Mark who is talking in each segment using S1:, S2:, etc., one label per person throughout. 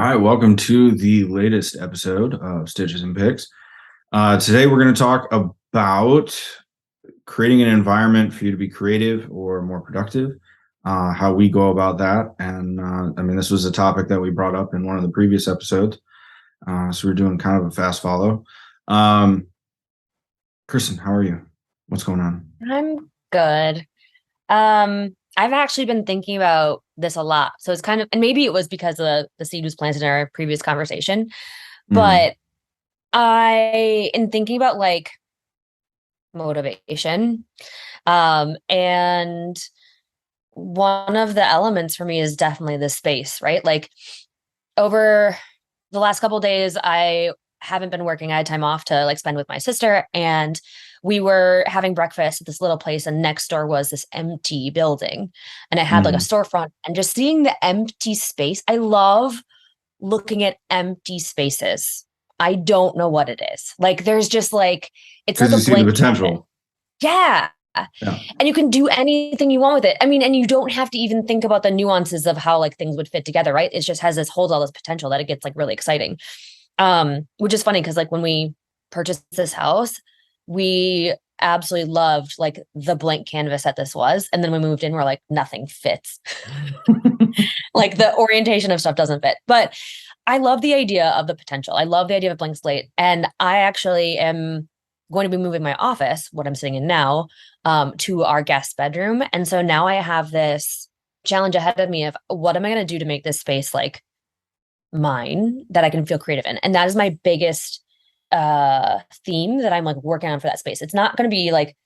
S1: All right, welcome to the latest episode of Stitches and Picks. Today we're going to talk about creating an environment for you to be creative or more productive, how we go about that. And this was a topic that we brought up in one of the previous episodes. So we're doing kind of a fast follow. Kristen, how are you? What's going on?
S2: I'm good. I've actually been thinking about this a lot. So it's kind of, and maybe it was because the seed was planted in our previous conversation,
S1: Mm,
S2: but in thinking about like motivation, and one of the elements for me is definitely the space, right? Like over the last couple of days, I haven't been working. I had time off to like spend with my sister, and we were having breakfast at this little place, and next door was this empty building, and it had like a
S1: mm.
S2: storefront. And just seeing the empty space, I love looking at empty spaces. I don't know what it is. Like there's just like it's
S1: Because
S2: like
S1: you
S2: a
S1: see the
S2: blank canvas.
S1: potential.
S2: Yeah.
S1: Yeah.
S2: And you can do anything you want with it. I mean, and you don't have to even think about the nuances of how like things would fit together, right? It just has this holds all this potential that it gets like really exciting. Which is funny because like when we purchased this house, we absolutely loved like the blank canvas that this was. And then we moved in, we're like, nothing fits. Like the orientation of stuff doesn't fit. But I love the idea of the potential. I love the idea of a blank slate. And I actually am going to be moving my office, what I'm sitting in now, to our guest bedroom. And so now I have this challenge ahead of me of what am I going to do to make this space like mine that I can feel creative in. And that is my biggest theme that I'm like working on for that space. It's not going to be like,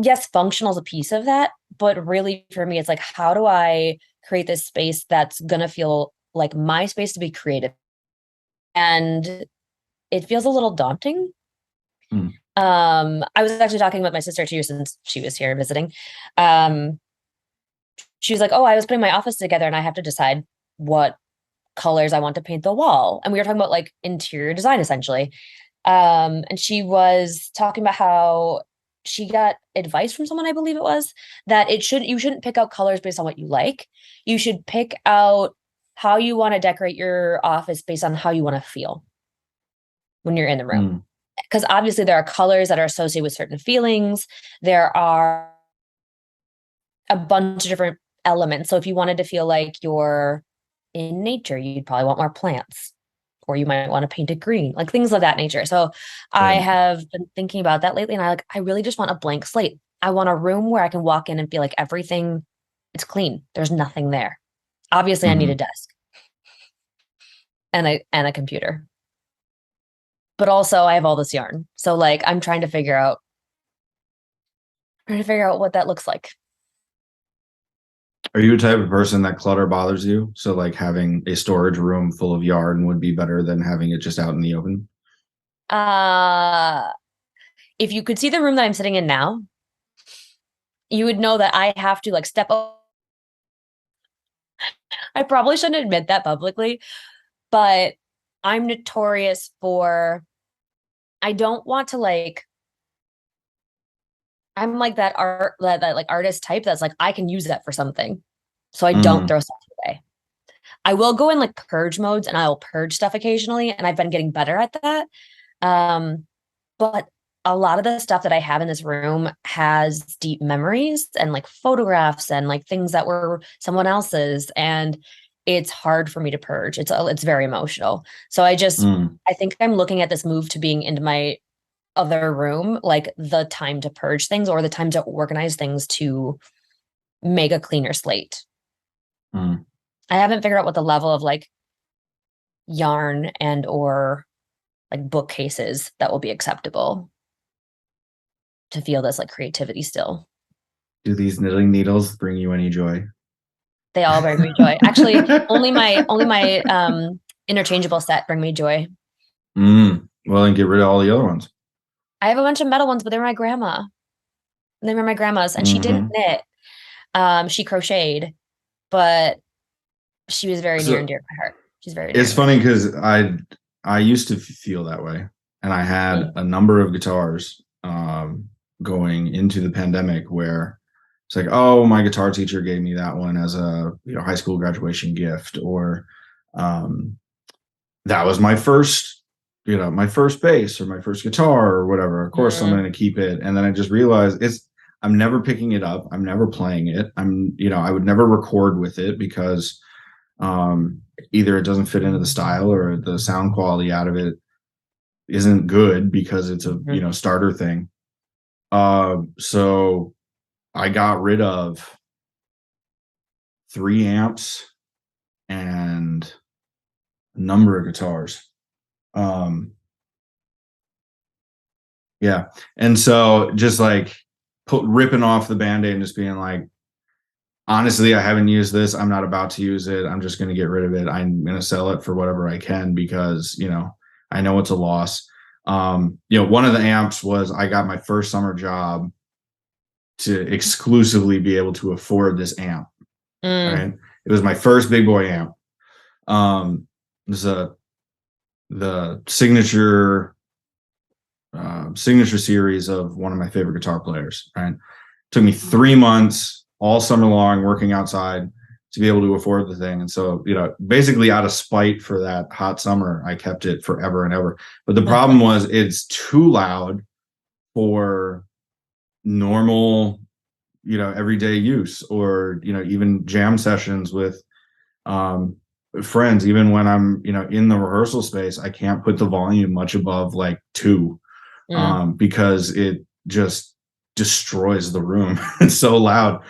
S2: yes, functional is a piece of that, but really for me, it's like, how do I create this space that's going to feel like my space to be creative? And it feels a little daunting.
S1: Mm.
S2: I was actually talking with my sister too, since she was here visiting. Um, she was like, "Oh, I was putting my office together and I have to decide what colors I want to paint the wall." And we were talking about like interior design essentially. And she was talking about how she got advice from someone, I believe it was, that you shouldn't pick out colors based on what you like. You should pick out how you want to decorate your office based on how you want to feel when you're in the room.
S1: Mm.
S2: Because obviously there are colors that are associated with certain feelings. There are a bunch of different elements. So if you wanted to feel like you're in nature, you'd probably want more plants, or you might want to paint it green, like things of that nature. So I
S1: Right.
S2: have been thinking about that lately, and I really just want a blank slate. I want a room where I can walk in and feel like everything it's clean. There's nothing there. Obviously, I need a
S1: Mhm.
S2: desk and a computer, but also I have all this yarn. So like I'm trying to figure out what that looks like.
S1: Are you a type of person that clutter bothers you? So like having a storage room full of yarn would be better than having it just out in the open?
S2: Uh if you could see the room that I'm sitting in now, you would know that I have to like step up. I probably shouldn't admit that publicly, but I'm notorious for I don't want to like I'm like that like artist type that's like I can use that for something. So I don't
S1: Mm,
S2: throw stuff away. I will go in like purge modes and I'll purge stuff occasionally, and I've been getting better at that. Um, but a lot of the stuff that I have in this room has deep memories and like photographs and like things that were someone else's, and it's hard for me to purge. It's very emotional. So
S1: mm,
S2: I think I'm looking at this move to being into my other room, like the time to purge things or the time to organize things to make a cleaner slate.
S1: mm.
S2: I haven't figured out what the level of like yarn and or like bookcases that will be acceptable to feel this like creativity still.
S1: Do these knitting needles bring you any joy?
S2: They all bring me joy. Actually, only my interchangeable set bring me joy.
S1: Well, then get rid of all the other ones.
S2: I have a bunch of metal ones, but they're my grandma. They were my grandma's, and she didn't
S1: Hmm.
S2: knit. She crocheted, but she was very near and
S1: So
S2: dear to my heart. She's very near
S1: it's
S2: and dear.
S1: funny because I used to feel that way, and I had
S2: Mm.
S1: a number of guitars going into the pandemic where it's like, oh, my guitar teacher gave me that one as a high school graduation gift, or um, that was my first, my first bass or my first guitar or whatever. Of course, I'm
S2: Mm.
S1: going to keep it. And then I just realized I'm never picking it up. I'm never playing it. I would never record with it because either it doesn't fit into the style or the sound quality out of it isn't good because it's a,
S2: Mhm.
S1: starter thing. So I got rid of 3 amps and a number of guitars. Um, yeah. And so just like ripping off the Band-Aid and just being like, honestly, I haven't used this. I'm not about to use it. I'm just going to get rid of it. I'm going to sell it for whatever I can because, I know it's a loss. One of the amps was I got my first summer job to exclusively be able to afford this amp.
S2: Mm.
S1: Right. It was my first big boy amp. It was the signature series of one of my favorite guitar players. Right. Took me 3 months all summer long working outside to be able to afford the thing. And so, basically out of spite for that hot summer, I kept it forever and ever. But the problem was it's too loud for normal, everyday use or, even jam sessions with friends. Even when I'm, in the rehearsal space, I can't put the volume much above like 2
S2: Mm.
S1: because it just destroys the room. It's so loud.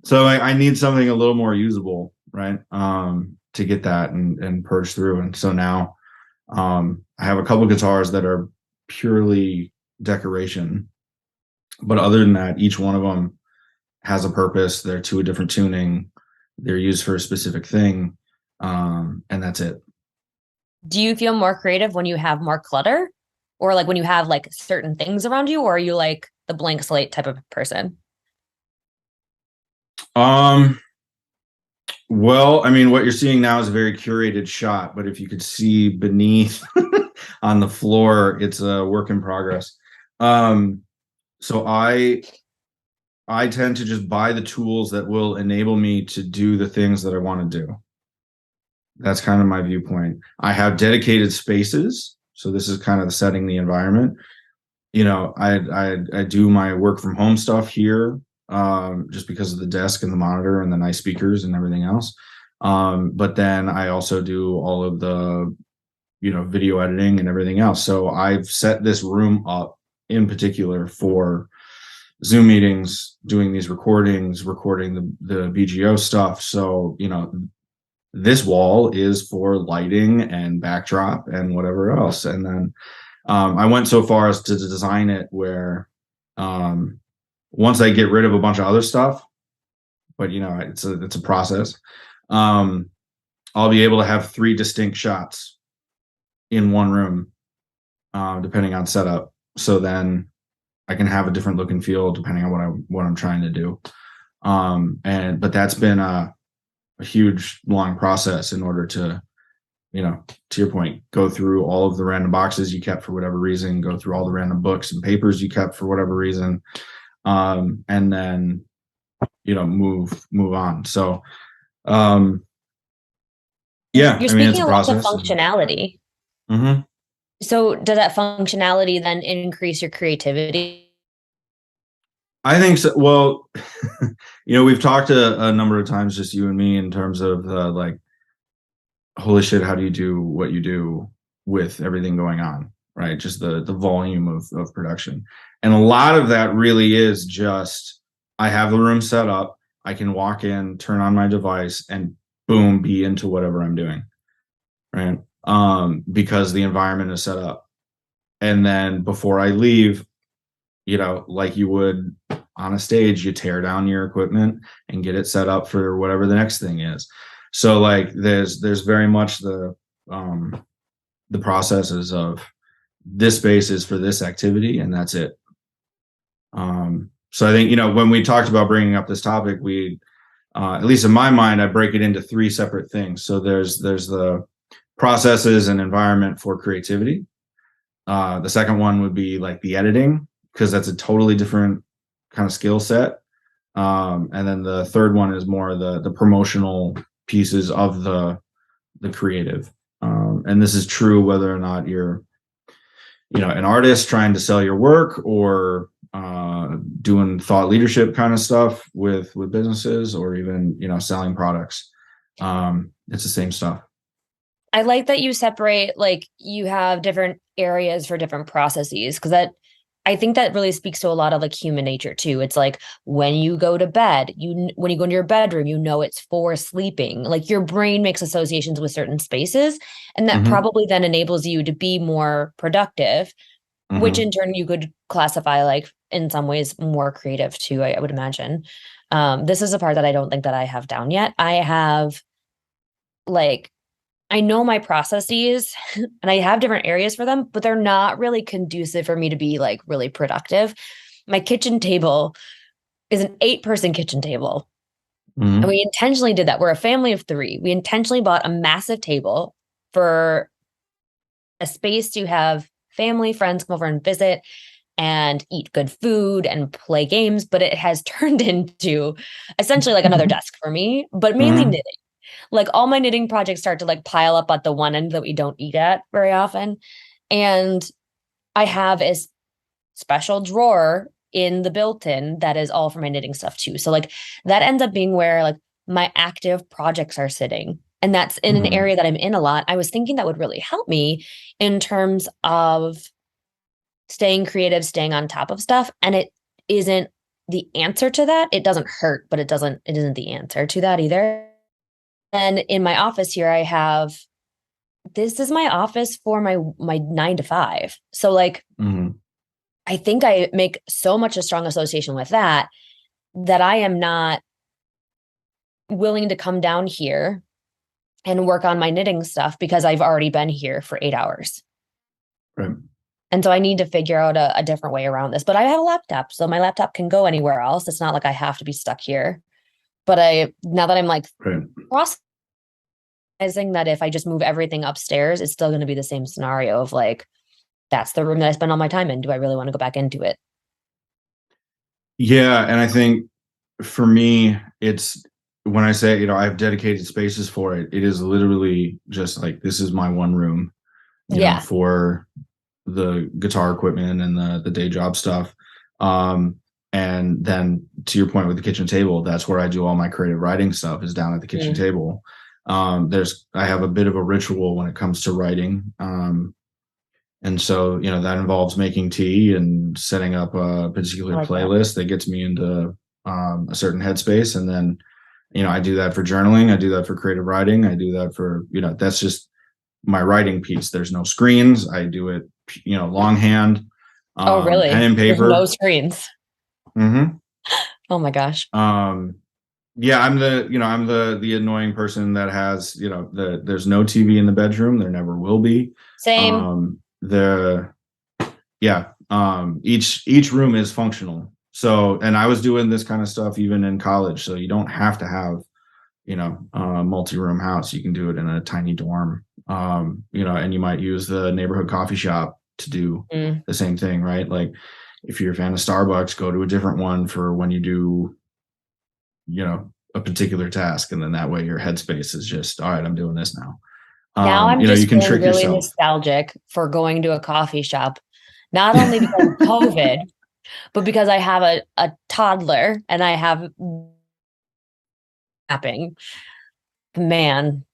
S1: So I need something a little more usable, right? To get that and purge through. And so now I have a couple guitars that are purely decoration, but other than that, each one of them has a purpose. They're to a different tuning. They're used for a specific thing, and that's it.
S2: Do you feel more creative when you have more clutter, or like when you have like certain things around you, or are you like the blank slate type of person?
S1: Um, well, I mean, what you're seeing now is a very curated shot, but if you could see beneath on the floor, it's a work in progress. Um, so I tend to just buy the tools that will enable me to do the things that I want to do. That's kind of my viewpoint. I have dedicated spaces, so this is kind of setting the environment. I do my work from home stuff here, just because of the desk and the monitor and the nice speakers and everything else. But then I also do all of the, video editing and everything else. So I've set this room up in particular for Zoom meetings, doing these recordings, recording the BGO stuff. So, this wall is for lighting and backdrop and whatever else. And then I went so far as to design it where um, once I get rid of a bunch of other stuff, but it's a process. Um, I'll be able to have 3 distinct shots in one room, depending on setup. So then I can have a different look and feel depending on what I'm trying to do. But that's been a huge long process in order to, to your point, go through all of the random boxes you kept for whatever reason, go through all the random books and papers you kept for whatever reason, and then move on. So yeah,
S2: You're
S1: I mean it's
S2: speaking
S1: a
S2: a lot to
S1: process.
S2: functionality.
S1: Mhm.
S2: So does that functionality then increase your creativity?
S1: I think so. Well, we've talked a number of times, just you and me, in terms of like, holy shit, how do you do what you do with everything going on, right? Just the volume of production. And a lot of that really is just, I have the room set up, I can walk in, turn on my device, and boom, be into whatever I'm doing, right? Because the environment is set up. And then before I leave, like you would on a stage, you tear down your equipment and get it set up for whatever the next thing is. So like there's very much the processes of, this space is for this activity and that's it. So I think, when we talked about bringing up this topic, we at least in my mind, I break it into 3 separate things. So there's the processes and environment for creativity. The second one would be like the editing, because that's a totally different kind of skill set. And then the third one is more the promotional pieces of the creative. And this is true whether or not you're, an artist trying to sell your work, or doing thought leadership kind of stuff with businesses, or even, selling products. It's the same stuff.
S2: I like that you separate, like you have different areas for different processes, because that I think that really speaks to a lot of like human nature too. It's like when you go to bed, when you go into your bedroom, it's for sleeping. Like your brain makes associations with certain spaces, and that
S1: Mm-hmm.
S2: probably then enables you to be more productive, which
S1: Mm-hmm.
S2: in turn you could classify like in some ways more creative too, I would imagine. This is a part that I don't think that I have down yet. I have like I know my processes and I have different areas for them, but they're not really conducive for me to be like really productive. My kitchen table is an 8-person kitchen table. And
S1: Mm-hmm.
S2: we intentionally did that. We're a family of 3. We intentionally bought a massive table for a space to have family, friends come over and visit and eat good food and play games. But it has turned into essentially like another desk for me, but mainly
S1: Mm-hmm.
S2: knitting. Like all my knitting projects start to like pile up at the one end that we don't eat at very often. And I have a special drawer in the built-in that is all for my knitting stuff too. So like that ends up being where like my active projects are sitting. And that's in an
S1: Mm-hmm.
S2: area that I'm in a lot. I was thinking that would really help me in terms of staying creative, staying on top of stuff. And it isn't the answer to that. It doesn't hurt, but it isn't the answer to that either. And in my office here, I have this is my office for my 9 to 5. So like
S1: Mm-hmm.
S2: I think I make so much a strong association with that that I am not willing to come down here and work on my knitting stuff because I've already been here for 8 hours.
S1: Right.
S2: And so I need to figure out a different way around this. But I have a laptop, so my laptop can go anywhere else. It's not like I have to be stuck here. But now that I'm like
S1: Right.
S2: processing that if I just move everything upstairs, it's still going to be the same scenario of like, that's the room that I spend all my time in. Do I really want to go back into it?
S1: Yeah, and I think for me, it's when I say, I have dedicated spaces for it, it is literally just like this is my one room,
S2: Yeah.
S1: for the guitar equipment and the day job stuff. Um, and then to your point with the kitchen table, that's where I do all my creative writing stuff, is down at the kitchen
S2: Mm.
S1: table. I have a bit of a ritual when it comes to writing. And so, that involves making tea and setting up a
S2: I
S1: particular
S2: like that.
S1: playlist that gets me into a certain headspace. And then, I do that for journaling. I do that for creative writing. I do that for, that's just my writing piece. There's no screens. I do it, longhand,
S2: Oh,
S1: pen
S2: really?
S1: and
S2: There's no
S1: paper.
S2: screens.
S1: Hmm.
S2: Oh my gosh.
S1: Yeah, I'm the annoying person that has, there's no TV in the bedroom. There never will be.
S2: Same.
S1: The Yeah, each room is functional. So, and I was doing this kind of stuff even in college. So you don't have to have, a multi-room house. You can do it in a tiny dorm. And you might use the neighborhood coffee shop to do
S2: Mm.
S1: the same thing, right? Like if you're a fan of Starbucks, go to a different one for when you do, a particular task. And then that way your headspace is just, all right, I'm doing this now.
S2: Now I'm
S1: You
S2: just
S1: can
S2: feeling
S1: trick
S2: really
S1: yourself.
S2: nostalgic for going to a coffee shop, not only because of COVID, but because I have a toddler and I have napping. Man,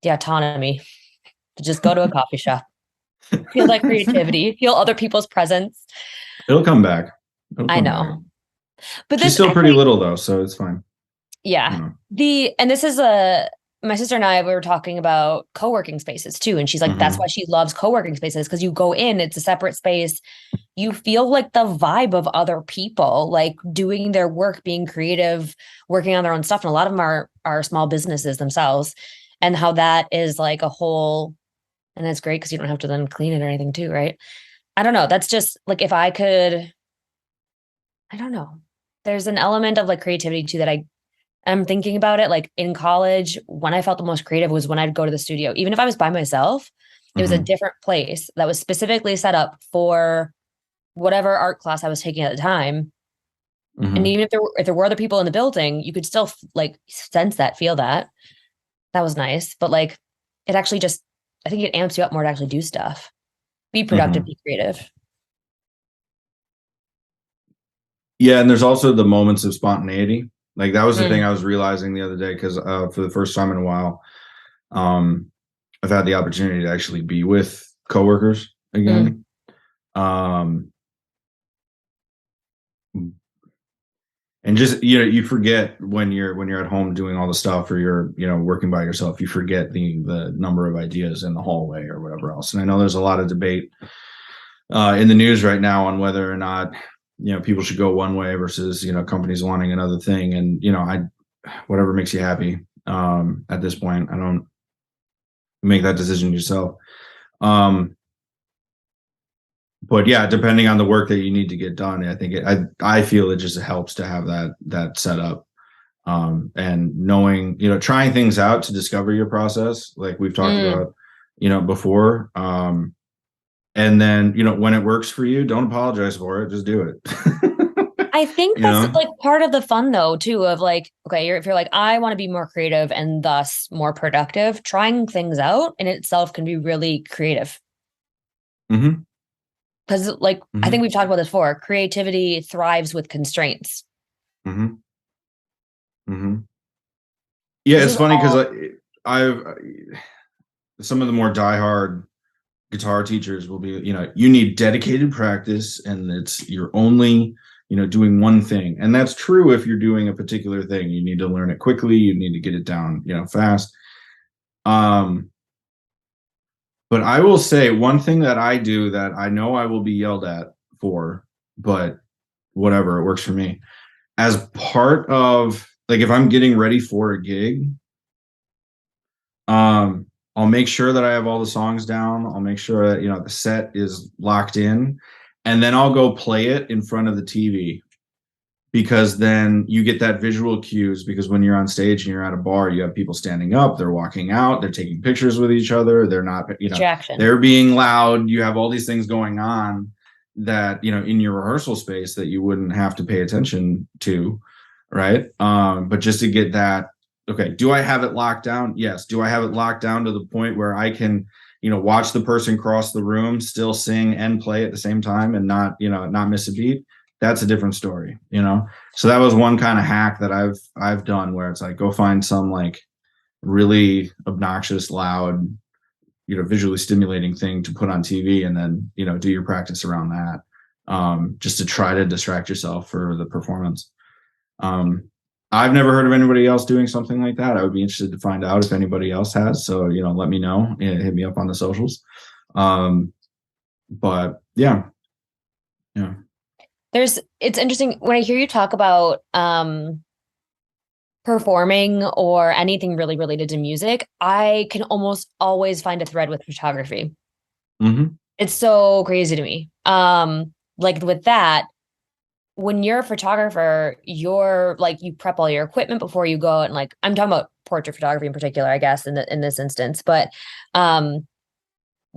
S2: the autonomy to just go to a coffee shop, feel that creativity, feel other people's presence.
S1: It'll come back. It'll
S2: I
S1: come back.
S2: know. But
S1: She's
S2: this
S1: still pretty
S2: actually,
S1: little though, so it's fine.
S2: yeah. And this is my sister and I, we were talking about co-working spaces too. And she's like, that's why
S1: Hmm.
S2: she loves co-working spaces, because you go in, it's a separate space. You feel like the vibe of other people, like doing their work, being creative, working on their own stuff. And a lot of them are small businesses themselves. And how that is like a whole, and that's great because you don't have to then clean it or anything too, right? I don't know. That's just like if I could, I don't know. There's an element of like creativity too that I'm thinking about it. Like in college, when I felt the most creative was when I'd go to the studio. Even if I was by myself, it was a
S1: Hmm.
S2: different place that was specifically set up for whatever art class I was taking at the time. And
S1: Hmm.
S2: even if there were other people in the building, you could still like sense that, feel that. That was nice. But like it actually just, I think it amps you up more to actually do stuff. Be productive,
S1: Mhm.
S2: be creative.
S1: Yeah, and there's also the moments of spontaneity. Like that was the thing
S2: Mm,
S1: I was realizing the other day because for the first time in a while, um, I've had the opportunity to actually be with coworkers
S2: mm.
S1: again. Um, and just you forget when you're at home doing all the stuff or you're working by yourself, you forget the number of ideas in the hallway or whatever else. And I know there's a lot of debate in the news right now on whether or not people should go one way versus companies wanting another thing. And I whatever makes you happy. At this point, I don't make that decision yourself. Um, but yeah, depending on the work that you need to get done, I think I feel it just helps to have that set up. And knowing, trying things out to discover your process, like we've talked
S2: Mm.
S1: about, before. And then, when it works for you, don't apologize for it. Just do it.
S2: I think
S1: you
S2: that's
S1: know?
S2: like part of the fun though, too, of like, okay, if you're like, I want to be more creative and thus more productive, trying things out in itself can be really creative.
S1: Hmm.
S2: Because like I think
S1: Hmm.
S2: we've talked about this before, creativity thrives with constraints.
S1: Hmm. Hmm. Yeah,
S2: This
S1: it's
S2: is
S1: funny because
S2: all
S1: I've some of the more diehard guitar teachers will be, you need dedicated practice and you're only, doing one thing. And that's true if you're doing a particular thing. You need to learn it quickly, you need to get it down, fast. Um, but I will say one thing that I do that I know I will be yelled at for, but whatever, it works for me. As part of like if I'm getting ready for a gig, Um, I'll make sure that I have all the songs down. I'll make sure that the set is locked in, and then I'll go play it in front of the TV because then you get that visual cues. Because when you're on stage and you're at a bar, you have people standing up, they're walking out, they're taking pictures with each other, they're not,
S2: distraction.
S1: they're being loud. You have all these things going on that in your rehearsal space that you wouldn't have to pay attention to, right? But just to get that, okay, do I have it locked down? Yes. Do I have it locked down to the point where I can, watch the person cross the room, still sing and play at the same time and not miss a beat? That's a different story. So that was one kind of hack that I've done where it's like go find some like really obnoxious, loud, visually stimulating thing to put on TV and then, do your practice around that. Just to try to distract yourself for the performance. Um, I've never heard of anybody else doing something like that. I would be interested to find out if anybody else has. So, let me know. Hit me up on the socials. But yeah, yeah.
S2: It's interesting when I hear you talk about performing or anything really related to music, I can almost always find a thread with photography.
S1: Hmm.
S2: It's so crazy to me. Like with that, when you're a photographer, you're like you prep all your equipment before you go out and like I'm talking about portrait photography in particular, I guess, in this instance, but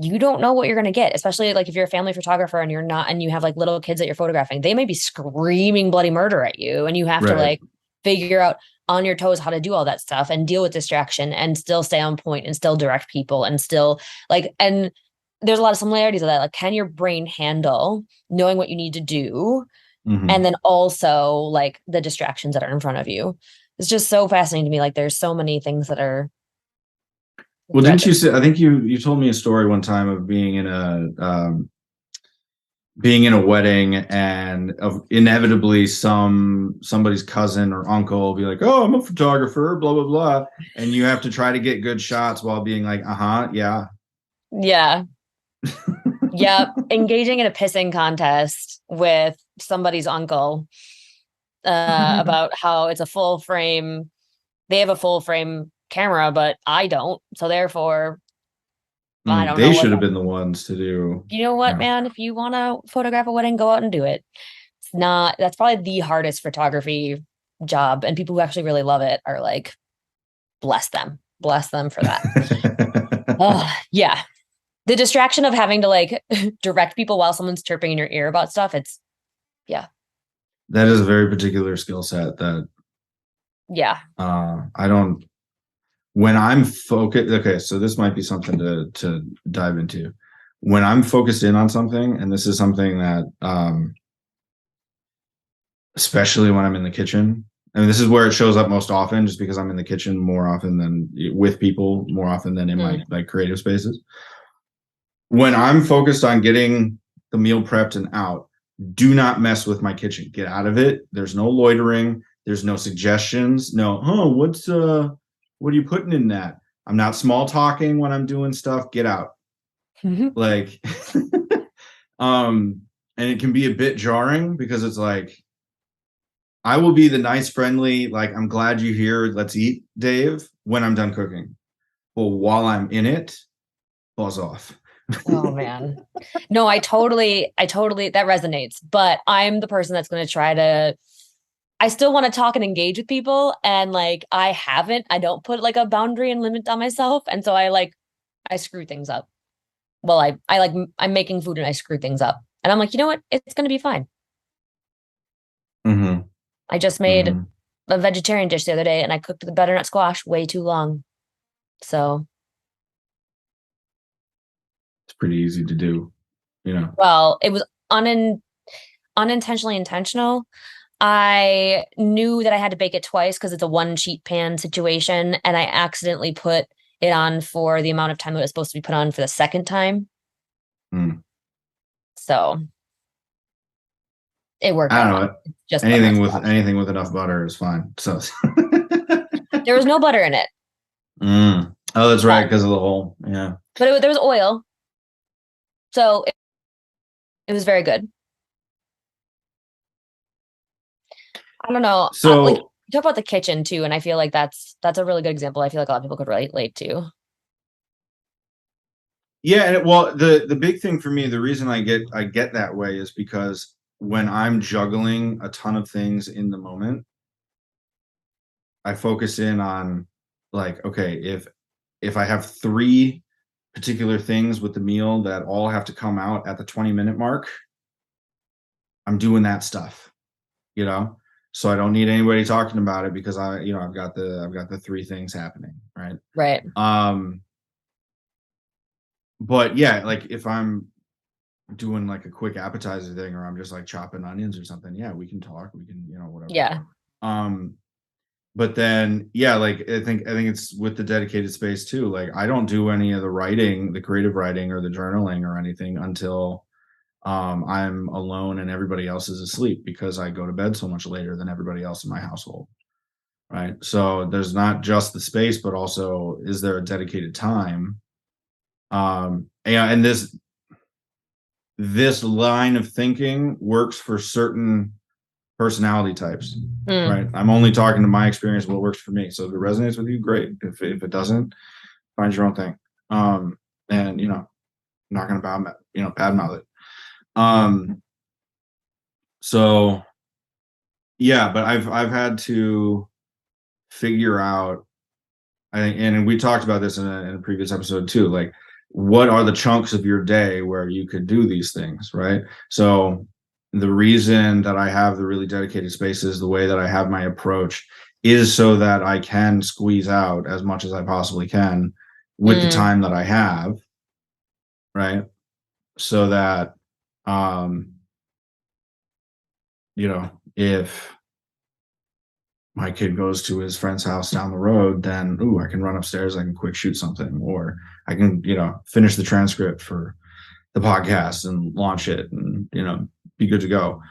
S2: you don't know what you're gonna get, especially like if you're a family photographer and you're not and you have like little kids that you're photographing, they may be screaming bloody murder at you, and you have to
S1: Right.
S2: like figure out on your toes how to do all that stuff and deal with distraction and still stay on point and still direct people and still like and there's a lot of similarities of that. Like, can your brain handle knowing what you need to do and
S1: Hmm.
S2: then also like the distractions that are in front of you? It's just so fascinating to me. Like, there's so many things that are
S1: Well,
S2: thread.
S1: didn't you say, I think you told me a story one time of being in a wedding and of inevitably somebody's cousin or uncle will be like, "Oh, I'm a photographer, blah blah blah," and you have to try to get good shots while being like, "Uh-huh, yeah."
S2: Yeah. Yep. Engaging in a pissing contest with somebody's uncle about how it's a full frame. They have a full frame camera, but I don't. So therefore, I don't know
S1: They
S2: what.
S1: should have been the ones to do.
S2: You know what,
S1: Yeah,
S2: man? If you want to photograph a wedding, go out and do it. It's not, that's probably the hardest photography job. And people who actually really love it are like, bless them. Bless them for that. Oh, yeah. The distraction of having to like direct people while someone's chirping in your ear about stuff, it's, yeah.
S1: that is a very particular skill set that
S2: Yeah.
S1: I don't. when I'm focused, okay, so this might be something to dive into. When I'm focused in on something, and this is something that especially when I'm in the kitchen, I mean, this is where it shows up most often, just because I'm in the kitchen more often than with people, more often than in my like creative spaces. When I'm focused on getting the meal prepped and out, do not mess with my kitchen. Get out of it. There's no loitering. There's no suggestions. No, what are you putting in that? I'm not small talking when I'm doing stuff. Get out. Like, and it can be a bit jarring because it's like, I will be the nice, friendly, like, I'm glad you're here. Let's eat, Dave, when I'm done cooking. But while I'm in it, buzz off.
S2: Oh man. No, I totally that resonates, but I'm the person that's going to try to I still want to talk and engage with people, and like I don't put like a boundary and limit on myself, and so I screw things up. Well, I'm making food and I screw things up. And I'm like, you know what? It's going to be fine.
S1: Mm-hmm.
S2: I just made a vegetarian dish the other day and I cooked the butternut squash way too long. So,
S1: It's pretty easy to do, you know.
S2: well, it was unintentionally intentional. I knew that I had to bake it twice because it's a one sheet pan situation, and I accidentally put it on for the amount of time it was supposed to be put on for the second time. So it worked
S1: I
S2: out
S1: don't
S2: fine.
S1: know.
S2: Just
S1: Anything with enough butter is fine. So
S2: there was no butter in it.
S1: Oh, that's right, because of the whole, yeah.
S2: But there was oil. So it was very good. I don't know. Like
S1: So
S2: you talk about the kitchen too, and I feel like that's a really good example. I feel like a lot of people could relate to.
S1: yeah, and well, the big thing for me, the reason I get that way is because when I'm juggling a ton of things in the moment, I focus in on, like, okay, if I have three particular things with the meal that all have to come out at the 20-minute mark, I'm doing that stuff, you know? So I don't need anybody talking about it because I've got the three things happening, right?
S2: Right.
S1: But yeah, like if I'm doing like a quick appetizer thing, or I'm just like chopping onions or something, yeah, we can talk, we can, whatever.
S2: Yeah.
S1: Um, but then yeah, like I think it's with the dedicated space too. Like I don't do any of the writing, the creative writing or the journaling or anything until I'm alone and everybody else is asleep, because I go to bed so much later than everybody else in my household. Right. So there's not just the space, but also, is there a dedicated time? And this line of thinking works for certain personality types, right? I'm only talking to my experience, what works for me. So if it resonates with you, great. If it doesn't, find your own thing. And not gonna badmouth it. So yeah, but I've had to figure out, I think, and we talked about this in a previous episode too, like, what are the chunks of your day where you could do these things, right? So the reason that I have the really dedicated spaces, the way that I have my approach, is so that I can squeeze out as much as I possibly can with the time that I have, right? So that, if my kid goes to his friend's house down the road, then I can run upstairs, I can quick shoot something, or I can, finish the transcript for the podcast and launch it and, be good to go.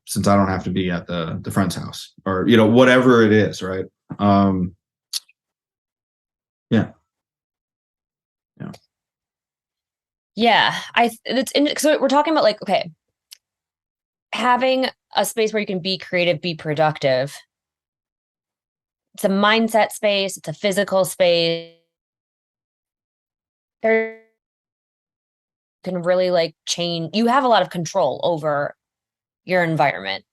S1: Since I don't have to be at the friend's house, or, whatever it is, right? Yeah. Yeah.
S2: Yeah. So we're talking about like, okay, having a space where you can be creative, be productive. It's a mindset space, it's a physical space. There can really like change. You have a lot of control over your environment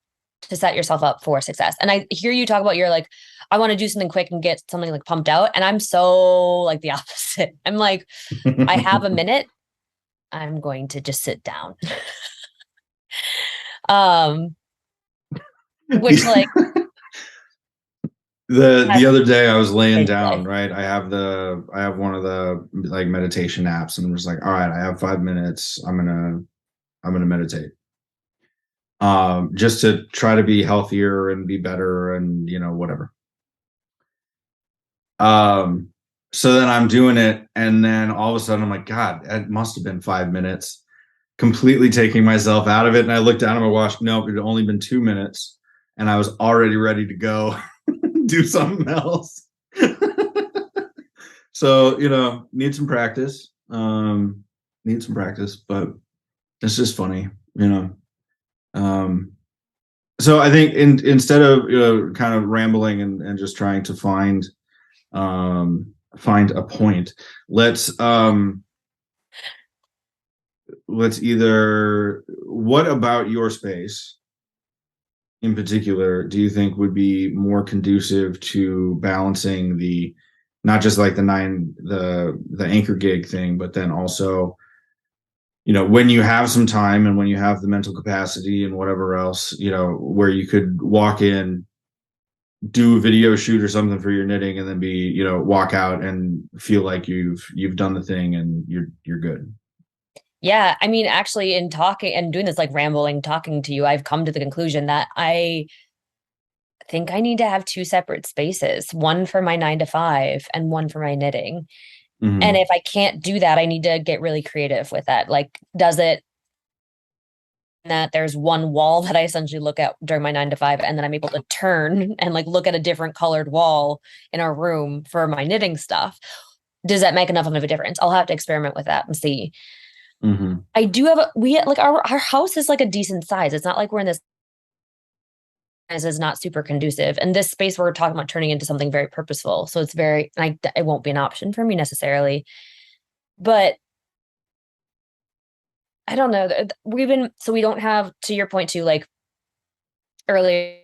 S2: to set yourself up for success. And I hear you talk about you're like, I want to do something quick and get something like pumped out. And I'm so like the opposite. I'm like, I have a minute. I'm going to just sit down. Which like
S1: The
S2: That's
S1: other day I was laying
S2: crazy
S1: down,
S2: day.
S1: right? I have one of the like meditation apps, and I'm just like, all right, I have 5 minutes. I'm gonna meditate. Just to try to be healthier and be better and whatever. Um, so then I'm doing it, and then all of a sudden I'm like, God, it must have been 5 minutes. Completely taking myself out of it, and I looked down at my watch. Nope, it had only been 2 minutes, and I was already ready to go do something else. So need some practice. Need some practice, but it's just funny. Um, so I think instead of kind of rambling and just trying to find a point, let's either, what about your space in particular do you think would be more conducive to balancing the, not just like the anchor gig thing, but then also when you have some time and when you have the mental capacity and whatever else, where you could walk in, do a video shoot or something for your knitting, and then walk out and feel like you've done the thing and you're good.
S2: Yeah, I mean, actually, in talking and doing this like rambling, talking to you, I've come to the conclusion that I think I need to have two separate spaces, one for my 9 to 5 and one for my knitting. And
S1: Hmm.
S2: if I can't do that, I need to get really creative with that. Like, does it that there's one wall that I essentially look at during my 9 to 5, and then I'm able to turn and like look at a different colored wall in our room for my knitting stuff? Does that make enough of a difference? I'll have to experiment with that and see.
S1: Hmm.
S2: I do have we like our house is like a decent size. It's not like we're in this is not super conducive. And this space we're talking about turning into something very purposeful. So it's very like it won't be an option for me necessarily. But I don't know. We've been so we don't have, to your point too, like earlier,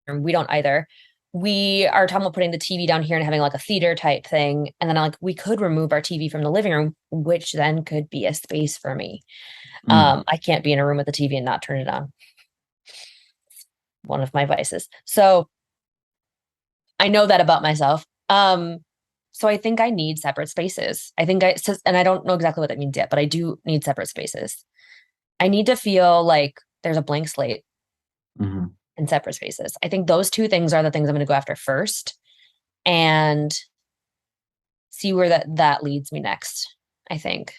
S2: we don't either. We are talking about putting the TV down here and having like a theater type thing. And then like we could remove our TV from the living room, which then could be a space for me.
S1: Mm.
S2: I can't be in a room with a TV and not turn it on. One of my vices. So I know that about myself. So I think I need separate spaces. And I don't know exactly what that means yet, but I do need separate spaces. I need to feel like there's a blank slate
S1: Hmm.
S2: in separate spaces. I think those two things are the things I'm going to go after first and see where that leads me next, I think.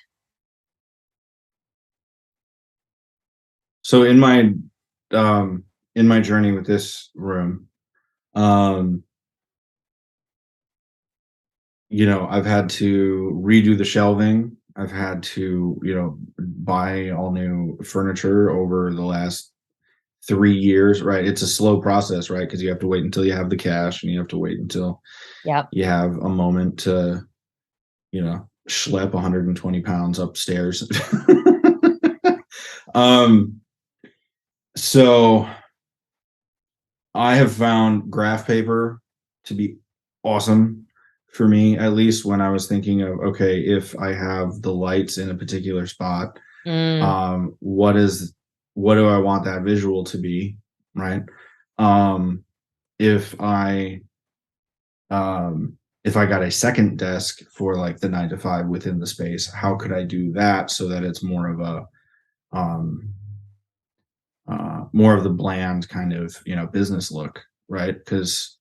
S1: So um in my journey with this room, um I've had to redo the shelving. I've had to buy all new furniture over the last 3 years, right? It's a slow process, right? Because you have to wait until you have the cash, and you have to wait until
S2: Yeah.
S1: you have a moment to schlep 120 pounds upstairs. um so I have found graph paper to be awesome for me, at least when I was thinking of, okay, if I have the lights in a particular spot,
S2: Mm,
S1: what do I want that visual to be, right? Um, if I if I got a second desk for like the 9 to 5 within the space, how could I do that so that it's um, more of the bland kind of business look, right? Because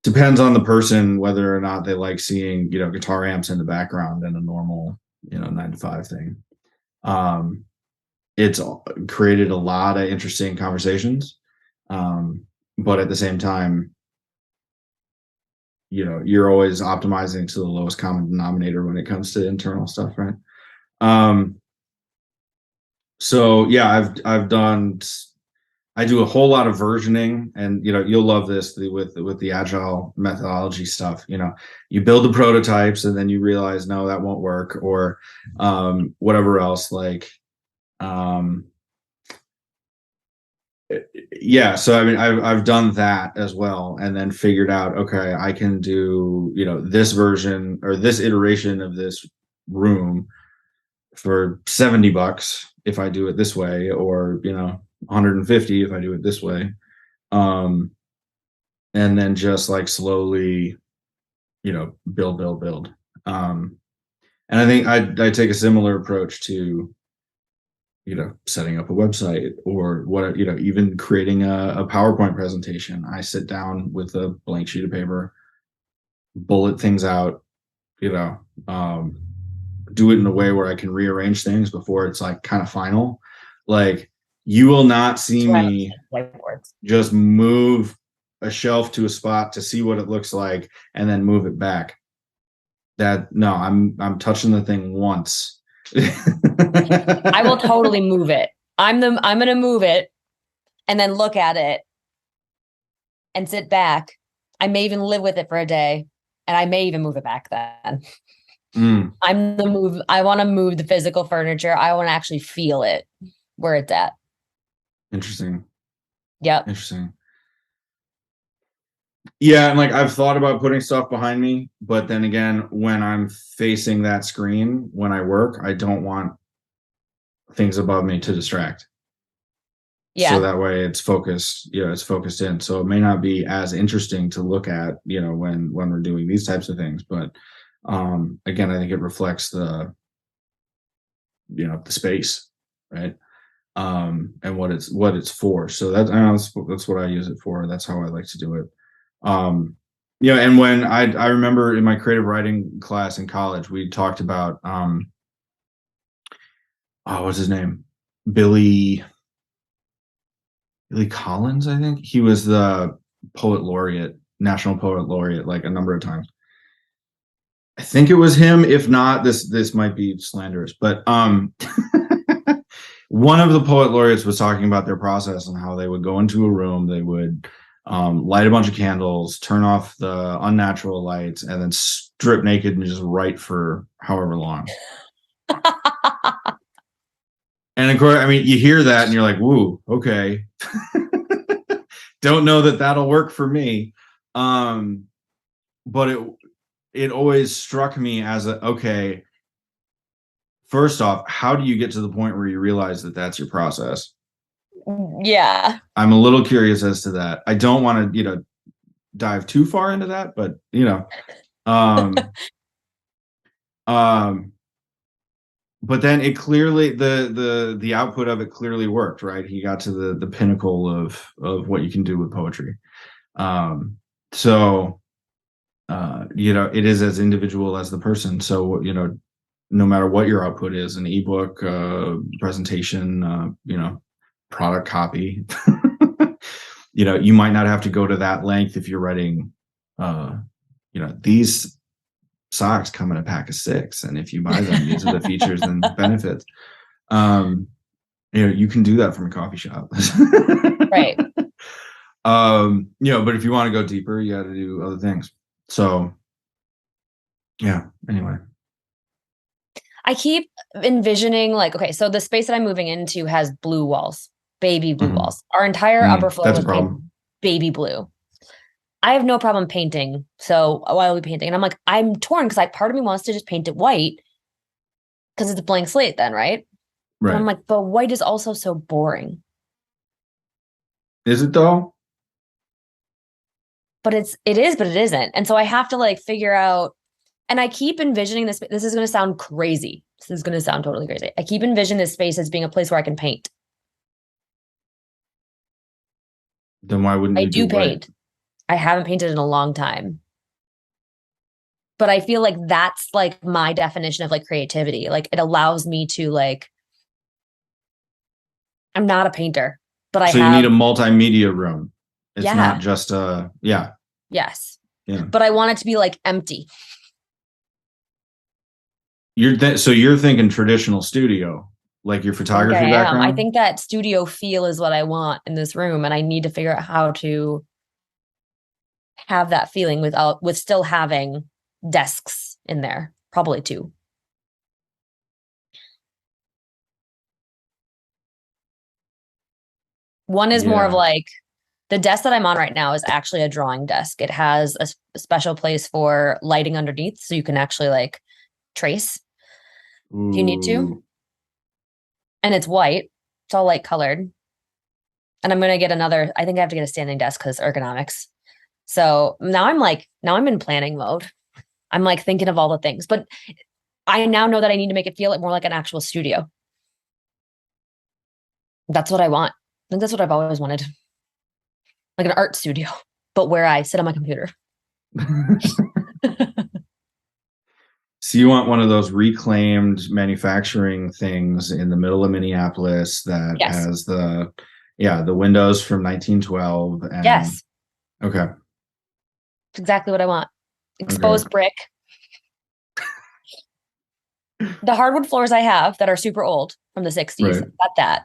S1: depends on the person whether or not they like seeing guitar amps in the background in a normal 9 to 5 thing. um it's created a lot of interesting conversations, but at the same time you're always optimizing to the lowest common denominator when it comes to internal stuff, right? um so yeah, I do a whole lot of versioning, and you'll love this, with the agile methodology stuff. You build the prototypes, and then you realize, no, that won't work, or whatever else. Like, um, yeah. So I mean, I've done that as well, and then figured out, okay, I can do this version or this iteration of this room for $70 if I do it this way, or 150 if I do it this way. Um, and then just like slowly, build. And I think I take a similar approach to, setting up a website or what, even creating a PowerPoint presentation. I sit down with a blank sheet of paper, bullet things out, you know, um, do it in a way where I can rearrange things before it's like kind of final. Like you will not see
S2: That's why I
S1: me
S2: like whiteboards.
S1: just move a shelf to a spot to see what it looks like and then move it back. That no, I'm touching the thing once.
S2: I will totally move it. I'm gonna move it and then look at it and sit back. I may even live with it for a day, and I may even move it back then. I want to move the physical furniture. I want to actually feel it where it's at.
S1: Interesting.
S2: Yep.
S1: Interesting. Yeah, and like I've thought about putting stuff behind me, but then again, when I'm facing that screen when I work, I don't want things above me to distract. So
S2: Yeah.
S1: that way it's focused, it's focused in. So it may not be as interesting to look at, when we're doing these types of things. But again, I think it reflects the space, right? And what it's for. So that's what I use it for. That's how I like to do it. And when I remember in my creative writing class in college, we talked about what's his name? Billy Collins, I think. He was the poet laureate, national poet laureate, like a number of times. I think it was him. If not, this might be slanderous, but one of the poet laureates was talking about their process and how they would go into a room, they would light a bunch of candles, turn off the unnatural lights, and then strip naked and just write for however long. And of course, I mean, you hear that and you're like, woo, okay. Don't know that that'll work for me. But it always struck me as okay, first off, how do you get to the point where you realize that that's your process?
S2: Yeah.
S1: I'm a little curious as to that. I don't want to, dive too far into that, but um, um, but then it clearly the output of it clearly worked, right? He got to the pinnacle of what you can do with poetry. So it is as individual as the person. So no matter what your output is, an ebook, presentation, product copy, you might not have to go to that length if you're writing, these socks come in a pack of 6, and if you buy them, these are the features and benefits. You can do that from a coffee shop.
S2: Right.
S1: But if you want to go deeper, you got to do other things. So yeah, anyway.
S2: I keep envisioning okay, so the space that I'm moving into has blue walls, baby blue walls. Our entire upper floor was painted baby blue. I have no problem painting. So why are we painting? And I'm like, I'm torn because part of me wants to just paint it white because it's a blank slate then, right? But I'm like, but white is also so boring.
S1: Is it though?
S2: But it is, but it isn't. And so I have to figure out, and I keep envisioning this. This is going to sound crazy. This is going to sound totally crazy. I keep envisioning this space as being a place where I can paint.
S1: Then why wouldn't you
S2: do paint? White? I haven't painted in a long time. But I feel like that's my definition of creativity. It allows me to I'm not a painter, but
S1: you need a multimedia room. It's not just
S2: Yes.
S1: Yeah.
S2: But I want it to be empty.
S1: So you're thinking traditional studio, like your photography background?
S2: I think that studio feel is what I want in this room, and I need to figure out how to have that feeling with still having desks in there, probably 2. One is more of the desk that I'm on right now is actually a drawing desk. It has a special place for lighting underneath, so you can actually trace if you need to. And it's white. It's all light colored. And I'm going to get I think I have to get a standing desk because ergonomics. So now I'm in planning mode. I'm like thinking of all the things, but I now know that I need to make it feel more like an actual studio. That's what I want. I think that's what I've always wanted. Like an art studio, but where I sit on my computer.
S1: So you want one of those reclaimed manufacturing things in the middle of Minneapolis that
S2: Yes.
S1: has the windows from 1912 and
S2: Yes.
S1: okay.
S2: It's exactly what I want.
S1: Okay.
S2: Exposed brick. The hardwood floors I have that are super old from the 60s.
S1: Right.
S2: Got that.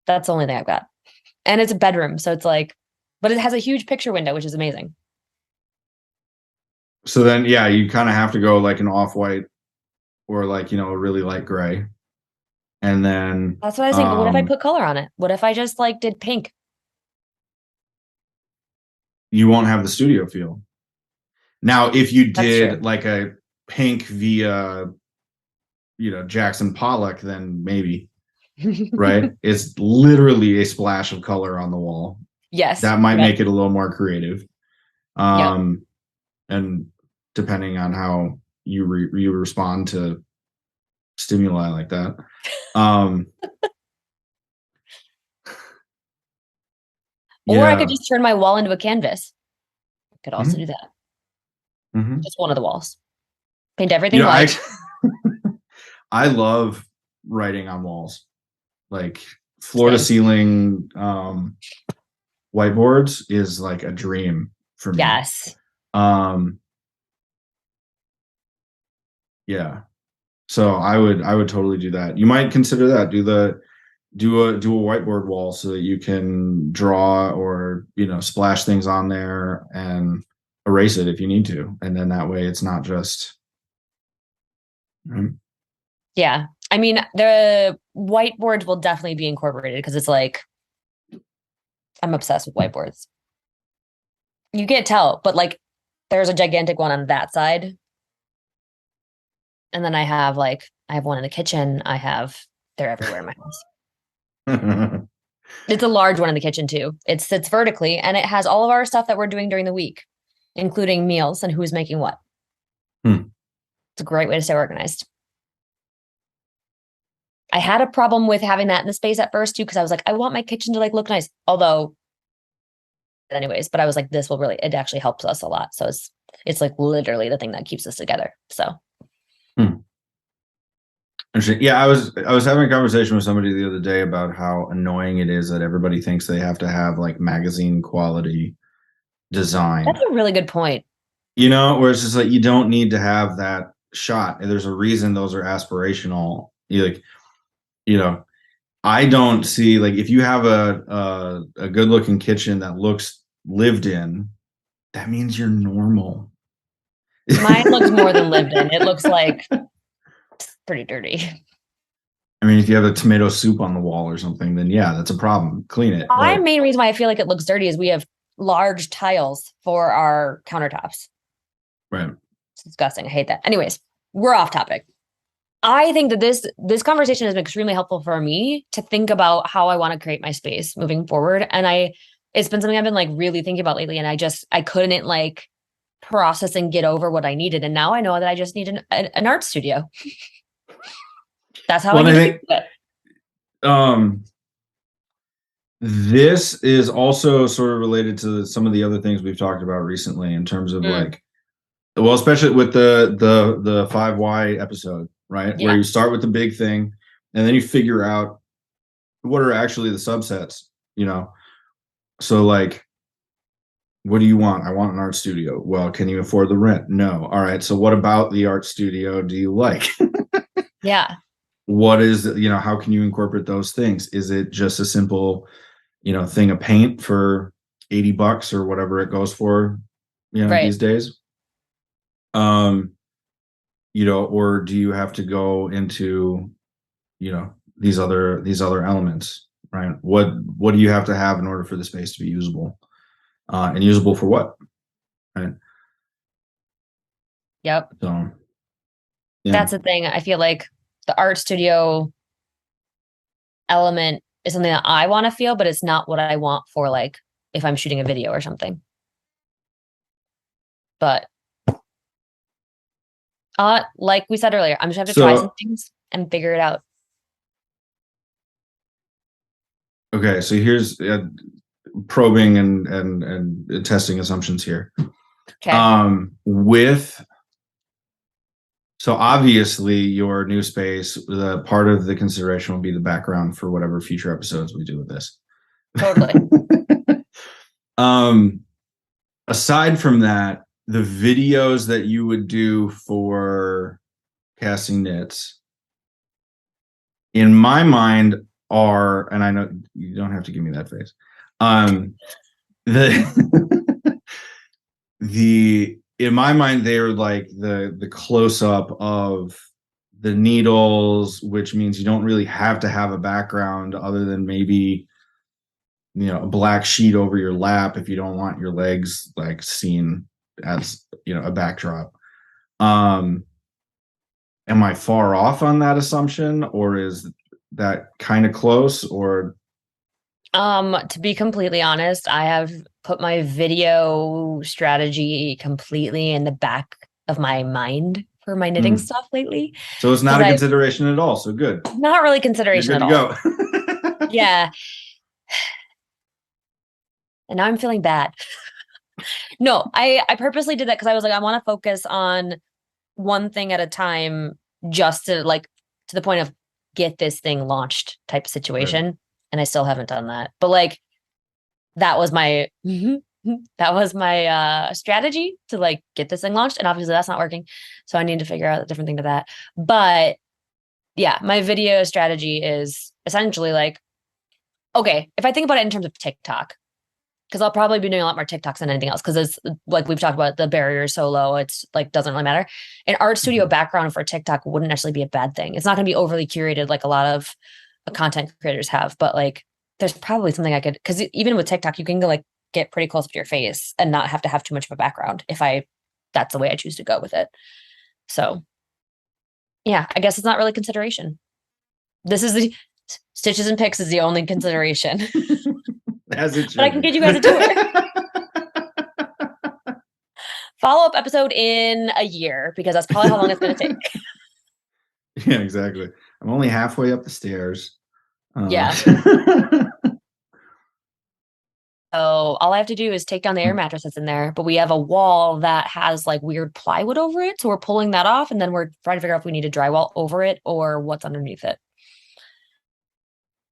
S2: That's the only thing I've got. And it's a bedroom. So it's like, but it has a huge picture window, which is amazing.
S1: So then yeah, you kind of have to go like an off-white or like, a really light gray. And then
S2: That's what I was thinking. But what if I put color on it? What if I just like did pink?
S1: you won't have the studio feel. Now, if you
S2: That's true.
S1: did like a pink via, Jackson Pollock, then maybe, right? It's literally a splash of color on the wall.
S2: Yes.
S1: That might
S2: Yep.
S1: make it a little more creative.
S2: Yep.
S1: And depending on how you respond to stimuli like that. Um,
S2: Or I could
S1: yeah.
S2: just turn my wall into a canvas. I could also
S1: Mhm.
S2: do that.
S1: Mhm.
S2: Just one of the walls. Paint
S1: You
S2: everything
S1: know, I
S2: white.
S1: I love writing on walls, like floor to
S2: Same.
S1: ceiling whiteboards is like a dream for me.
S2: Yes.
S1: Um, yeah. So I would totally do that. You might consider that. Do a whiteboard wall so that you can draw or splash things on there and erase it if you need to, and then that way it's not just right?
S2: Yeah. I mean, the whiteboards will definitely be incorporated because it's like I'm obsessed with whiteboards. You can't tell, but like there's a gigantic one on that side. And then I have one in the kitchen. They're everywhere in my house. It's a large one in the kitchen too. It sits vertically and it has all of our stuff that we're doing during the week, including meals and who's making what.
S1: Hmm.
S2: It's a great way to stay organized. I had a problem with having that in the space at first too, because I was like, I want my kitchen to like look nice. Although, anyways, but I was like, it actually helps us a lot. So it's like literally the thing that keeps us together. So
S1: Hmm. Yeah, I was having a conversation with somebody the other day about how annoying it is that everybody thinks they have to have like magazine quality
S2: that's
S1: design.
S2: a really good point.
S1: Where it's just like you don't need to have that shot. And there's a reason those are aspirational. You know, I don't see like if you have a good looking kitchen that looks lived in, that means you're normal.
S2: Mine looks more than lived in. It looks like it's pretty dirty.
S1: I mean, if you have a tomato soup on the wall or something, then yeah, that's a problem. Clean it.
S2: My
S1: But
S2: main reason why I feel like it looks dirty is we have large tiles for our countertops.
S1: right.
S2: It's disgusting. I hate that. Anyways, we're off topic. I think that this conversation has been extremely helpful for me to think about how I want to create my space moving forward. And it's been something I've been like really thinking about lately. And I couldn't like process and get over what I needed. And now I know that I just need an art studio. That's how I
S1: Well,
S2: need
S1: I
S2: to
S1: think
S2: do it.
S1: um this is also sort of related to some of the other things we've talked about recently in terms of
S2: Mm,
S1: like, well, especially with the 5Y episode, right? Where
S2: yeah.
S1: you start with the big thing and then you figure out what are actually the subsets, you know. So like, what do you want? I want an art studio. Well, can you afford the rent? No. All right. So what about the art studio do you like?
S2: Yeah.
S1: What is, how can you incorporate those things? Is it just a simple, thing of paint for $80 or whatever it goes for,
S2: Right.
S1: these days? Um, or do you have to go into, these other elements, right? What do you have to have in order for the space to be usable? And usable for what? Right.
S2: Yep.
S1: So yeah.
S2: That's the thing. I feel like the art studio element is something that I want to feel, but it's not what I want for like if I'm shooting a video or something. But like we said earlier, I'm just gonna have to try some things and figure it out.
S1: Okay, so here's probing and testing assumptions here.
S2: Okay.
S1: So obviously your new space, the part of the consideration will be the background for whatever future episodes we do with this.
S2: Totally.
S1: Aside from that, the videos that you would do for casting knits, in my mind, are, and I know you don't have to give me that face. The in my mind, they're like the close up of the needles, which means you don't really have to have a background other than maybe a black sheet over your lap if you don't want your legs like seen as a backdrop. Am I far off on that assumption, or is that kind of close? Or
S2: to be completely honest, I have put my video strategy completely in the back of my mind for my knitting stuff lately.
S1: So it's not a consideration at all. So good.
S2: Not really consideration at all.
S1: Go.
S2: Yeah. And now I'm feeling bad. No, I purposely did that because I was like, I want to focus on one thing at a time, just to the point of get this thing launched type of situation. Right. And I still haven't done that. But like that was my strategy to get this thing launched. And obviously that's not working. So I need to figure out a different thing to that. But yeah, my video strategy is essentially okay, if I think about it in terms of TikTok, because I'll probably be doing a lot more TikToks than anything else, because it's like we've talked about, the barrier is so low, it's doesn't really matter. An art studio background for TikTok wouldn't necessarily be a bad thing. It's not going to be overly curated like a lot of content creators have, but there's probably something I could, because even with TikTok, you can go get pretty close to your face and not have to have too much of a background that's the way I choose to go with it. So yeah, I guess it's not really consideration. This is the Stitches and Picks is the only consideration.
S1: As it should.
S2: But I can get you guys a tour. Follow-up episode in a year, because that's probably how long it's going to take.
S1: Yeah, exactly. I'm only halfway up the stairs.
S2: Yeah. So all I have to do is take down the air mattress that's in there, but we have a wall that has weird plywood over it. So we're pulling that off, and then we're trying to figure out if we need a drywall over it or what's underneath it.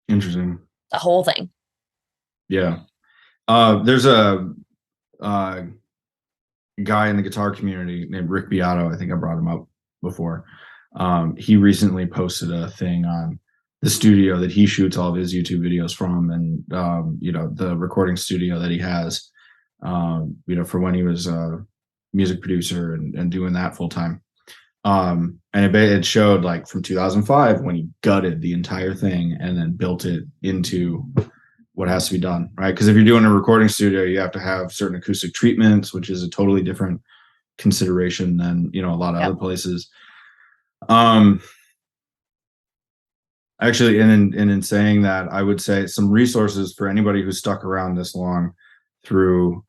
S1: Interesting.
S2: The whole thing.
S1: Yeah. There's a guy in the guitar community named Rick Beato. I think I brought him up before. He recently posted a thing on the studio that he shoots all of his YouTube videos from, and the recording studio that he has, for when he was a music producer and doing that full time. And it showed from 2005 when he gutted the entire thing and then built it into what has to be done, right? Because if you're doing a recording studio, you have to have certain acoustic treatments, which is a totally different consideration than a lot of other places. Actually, and in saying that, I would say some resources for anybody who's stuck around this long through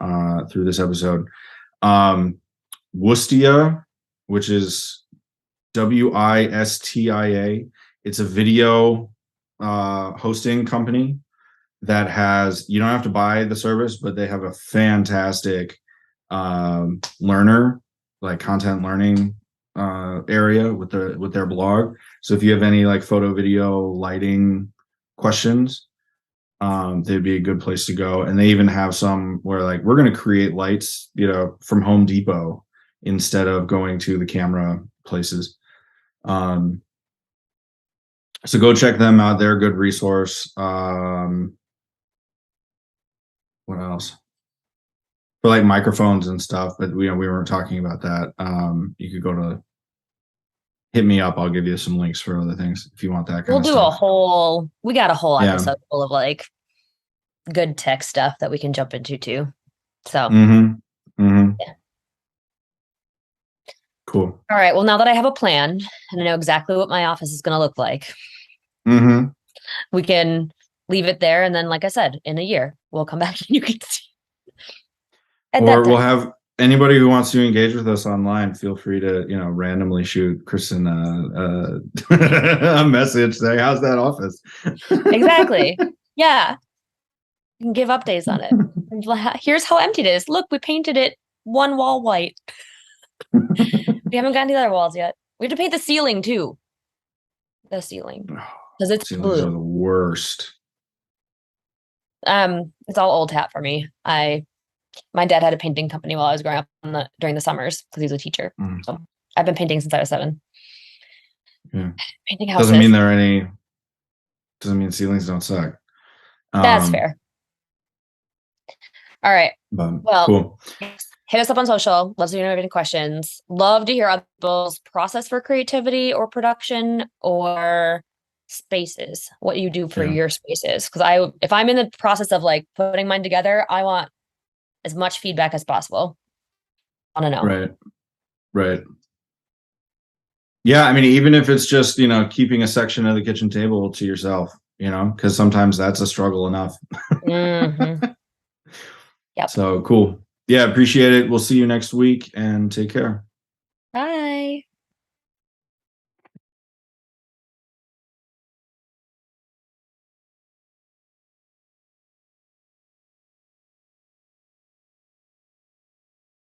S1: this episode. Wistia, which is WISTIA. It's a video hosting company that has, you don't have to buy the service, but they have a fantastic learner, content learning area with their blog. So if you have any photo, video, lighting questions, they'd be a good place to go. And they even have some where we're going to create lights, from Home Depot instead of going to the camera places. So go check them out. They're a good resource. What else? For microphones and stuff, but we weren't talking about that. You could go to hit me up. I'll give you some links for other things if you want that kind of stuff.
S2: We got a whole episode full of good tech stuff that we can jump into too. So yeah.
S1: Cool.
S2: All right. Well, now that I have a plan and I know exactly what my office is going to look like, we can leave it there. And then, like I said, in a year, we'll come back and you can see. At
S1: Or
S2: that
S1: we'll
S2: time.
S1: have anybody who wants to engage with us online, feel free to, randomly shoot Kristen a message saying, how's that office?
S2: Exactly. Yeah. You can give updates on it. Here's how empty it is. Look, we painted it one wall white. We haven't gotten the other walls yet. We have to paint the ceiling too. The ceiling. Because it's
S1: Ceilings are
S2: blue.
S1: the worst.
S2: It's all old hat for me. My dad had a painting company while I was growing up during the summers because he was a teacher. So I've been painting since I was 7.
S1: Yeah.
S2: Painting houses.
S1: Doesn't mean ceilings don't suck.
S2: That's fair. All right. Well,
S1: cool.
S2: Hit us up on social. Love to know if you have any questions. Love to hear other people's process for creativity or production or spaces. What you do for your spaces. Because if I'm in the process of like putting mine together, I want as much feedback as possible. I want to know.
S1: Right. Yeah, I mean, even if it's just, keeping a section of the kitchen table to yourself, because sometimes that's a struggle enough.
S2: Mm-hmm. Yep.
S1: So cool. Yeah, appreciate it. We'll see you next week and take care.
S2: Bye.